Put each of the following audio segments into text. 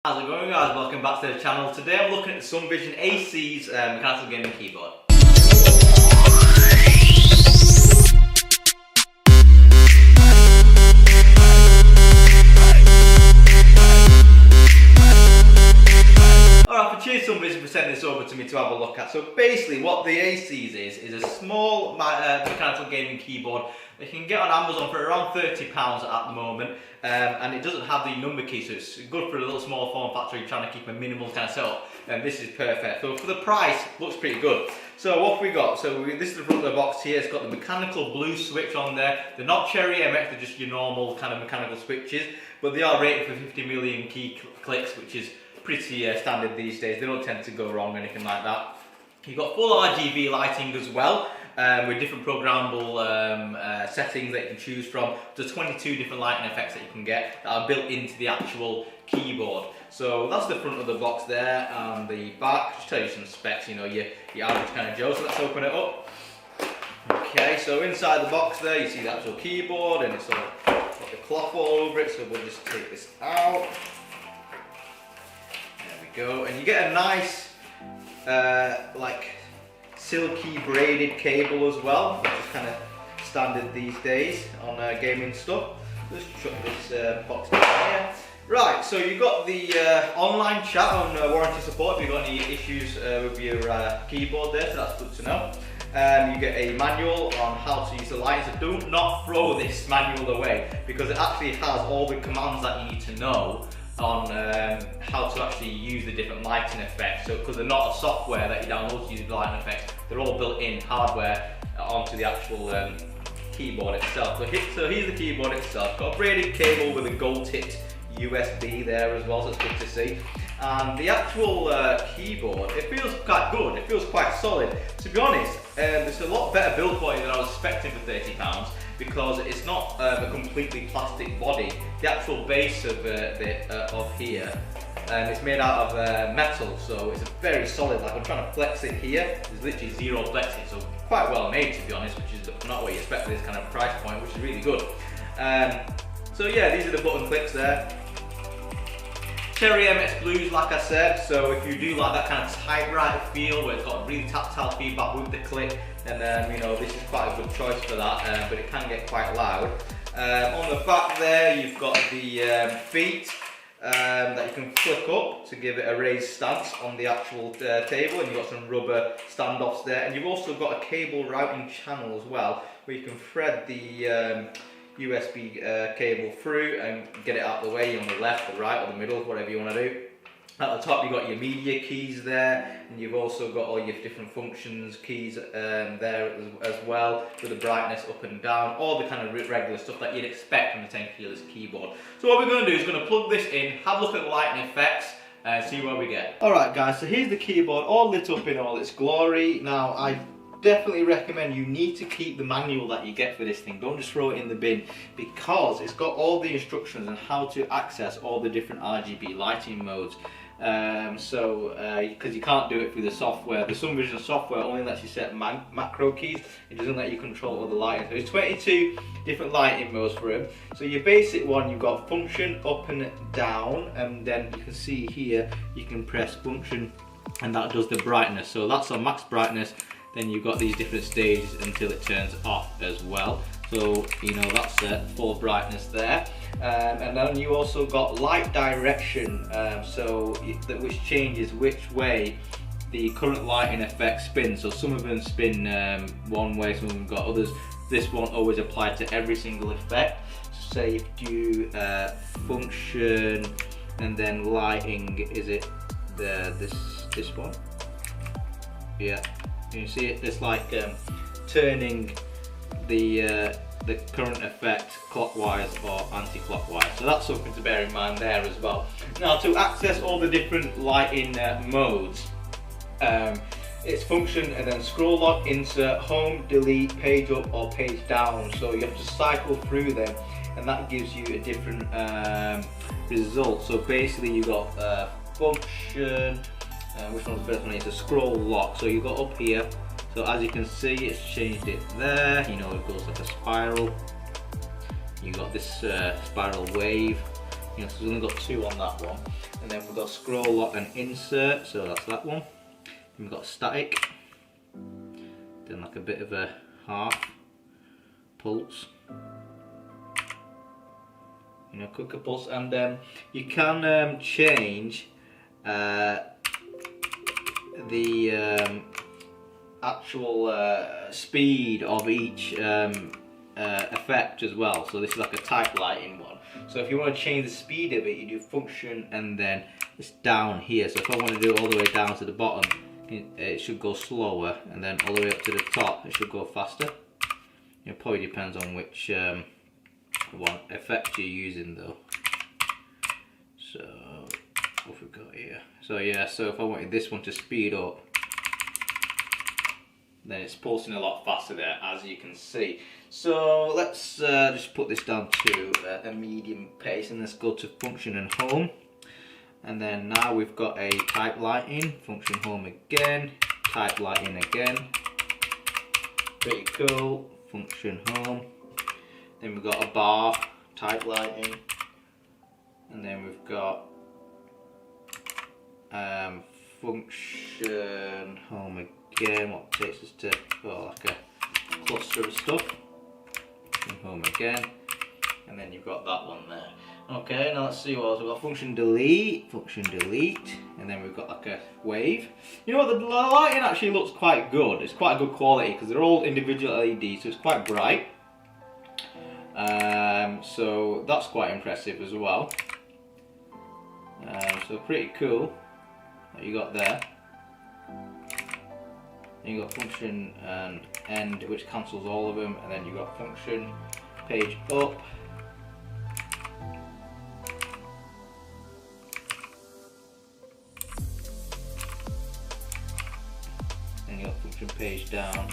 How's it going, guys? Welcome back to the channel. Today I'm looking at the Sunvision AC's mechanical gaming keyboard. Alright, cheers Sunvision for sending this over to me to have a look at. So basically what the AC's is a small mechanical gaming keyboard that you can get on Amazon for around £30 at the moment, and it doesn't have the number key, so it's good for a little small form factor you're trying to keep a minimal kind of setup, and this is perfect. So for the price, looks pretty good. So what have we got? So this is the front of the box here. It's got the mechanical blue switch on there. They're not Cherry MX, they're just your normal kind of mechanical switches, but they are rated for 50 million key clicks, which is pretty standard these days. They don't tend to go wrong or anything like that. You've got full RGB lighting as well, with different programmable settings that you can choose from. There's 22 different lighting effects that you can get that are built into the actual keyboard. So that's the front of the box there, and the back, just tell you some specs, you know, your average kind of Joe. So let's open it up. Okay, so inside the box there, you see the actual keyboard, and it's all got the cloth all over it, so we'll just take this out. There we go, and you get a nice like silky braided cable as well, which is kind of standard these days on gaming stuff. Let's chuck this box down here. Right, so you've got the online chat on warranty support if you've got any issues with your keyboard there, so that's good to know. You get a manual on how to use the lighting, so do not throw this manual away, because it actually has all the commands that you need to know on how to actually use the different lighting effects. So because they're not a software that you download to use the lighting effects, they're all built in hardware onto the actual keyboard itself. So here's the keyboard itself. Got a braided cable with a gold tipped USB there as well, so it's good to see. And the actual keyboard, it feels quite good, it feels quite solid. To be honest, it's a lot better build quality than I was expecting for £30, because it's not a completely plastic body. The actual base of here, it's made out of metal, so it's very solid. Like I'm trying to flex it here, there's literally zero flexing, so quite well made to be honest, which is not what you expect for this kind of price point, which is really good. So yeah, these are the button clicks there. Cherry MX Blues, like I said, so if you do like that kind of typewriter feel where it's got really tactile feedback with the click, then you know, this is quite a good choice for that, but it can get quite loud. On the back there, you've got the feet that you can flick up to give it a raised stance on the actual table, and you've got some rubber standoffs there, and you've also got a cable routing channel as well, where you can thread the USB cable through and get it out of the way on the left, the right, or the middle, whatever you want to do. At the top you've got your media keys there, and you've also got all your different functions keys there as well, with the brightness up and down, all the kind of regular stuff that you'd expect from the Tenkeyless keyboard. So what we're going to do is going to plug this in, have a look at the lighting effects, and see what we get. Alright guys, so here's the keyboard all lit up in all its glory. Now I definitely recommend you need to keep the manual that you get for this thing. Don't just throw it in the bin, because it's got all the instructions on how to access all the different RGB lighting modes. Because you can't do it through the software. The Sunvision software only lets you set macro keys. It doesn't let you control all the lighting. So there's 22 different lighting modes for it. So your basic one, you've got function up and down, and then you can see here you can press function, and that does the brightness. So that's on max brightness. Then you've got these different stages until it turns off as well. So you know that's full brightness there. And then you also got light direction, which changes which way the current lighting effect spins. So some of them spin one way, some of them got others. This won't always apply to every single effect. So say if you function and then lighting, is it this one? Yeah. You see it, it's like turning the current effect clockwise or anti-clockwise. So that's something to bear in mind there as well. Now to access all the different lighting modes, it's function and then scroll lock, insert, home, delete, page up or page down. So you have to cycle through them, and that gives you a different result. So basically you got function. Which one's the first one? It's a scroll lock. So you got up here. So as you can see, it's changed it there. You know, it goes like a spiral. You got this spiral wave. You know, so we've only got 2 on that one. And then we've got scroll lock and insert, so that's that one. And we've got static. Then like a bit of a half pulse. You know, quicker pulse, and you can change the actual speed of each effect as well. So this is like a type lighting one. So if you want to change the speed of it, you do function and then it's down here. So if I want to do it all the way down to the bottom, it should go slower, and then all the way up to the top, it should go faster. It probably depends on which one effect you're using though. So what have we got here? So yeah, so if I wanted this one to speed up, then it's pulsing a lot faster there, as you can see. So let's just put this down to a medium pace, and let's go to function and home. And then now we've got a type lighting, function home again, type lighting again. Pretty cool, function home. Then we've got a bar, type lighting. And then we've got function home again, what takes us to like a cluster of stuff. And home again, and then you've got that one there. Okay, now let's see what else we've got. Function delete, and then we've got like a wave. You know what, the lighting actually looks quite good. It's quite a good quality because they're all individual LEDs, so it's quite bright. So that's quite impressive as well. So pretty cool that you got there. And you got function and end, which cancels all of them, and then you got function page up. And you got function page down,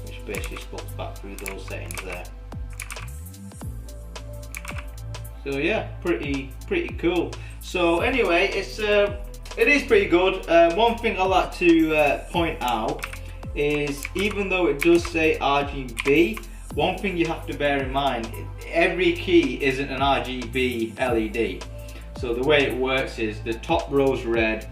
which basically spots back through those settings there. So yeah, pretty cool. So anyway, it is pretty good. One thing I like to point out is, even though it does say RGB, one thing you have to bear in mind, every key isn't an RGB LED. So the way it works is the top row's red,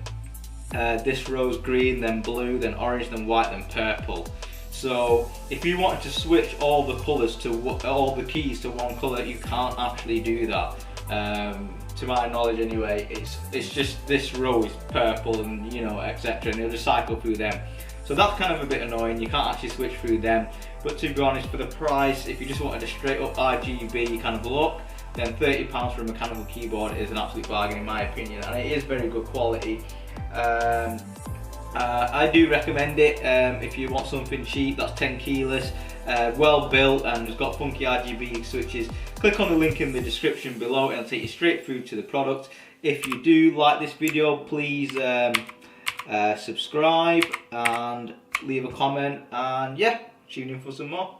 this row's green, then blue, then orange, then white, then purple. So if you wanted to switch all the colours to all the keys to one colour, you can't actually do that. To my knowledge anyway, it's just this row is purple, and you know, etc., and it'll just cycle through them. So that's kind of a bit annoying, you can't actually switch through them. But to be honest, for the price, if you just wanted a straight up RGB kind of look, then £30 for a mechanical keyboard is an absolute bargain in my opinion, and it is very good quality. I do recommend it if you want something cheap that's Tenkeyless, well built, and it's got funky RGB switches. Click on the link in the description below and it'll take you straight through to the product. If you do like this video, please subscribe and leave a comment, and yeah, tune in for some more.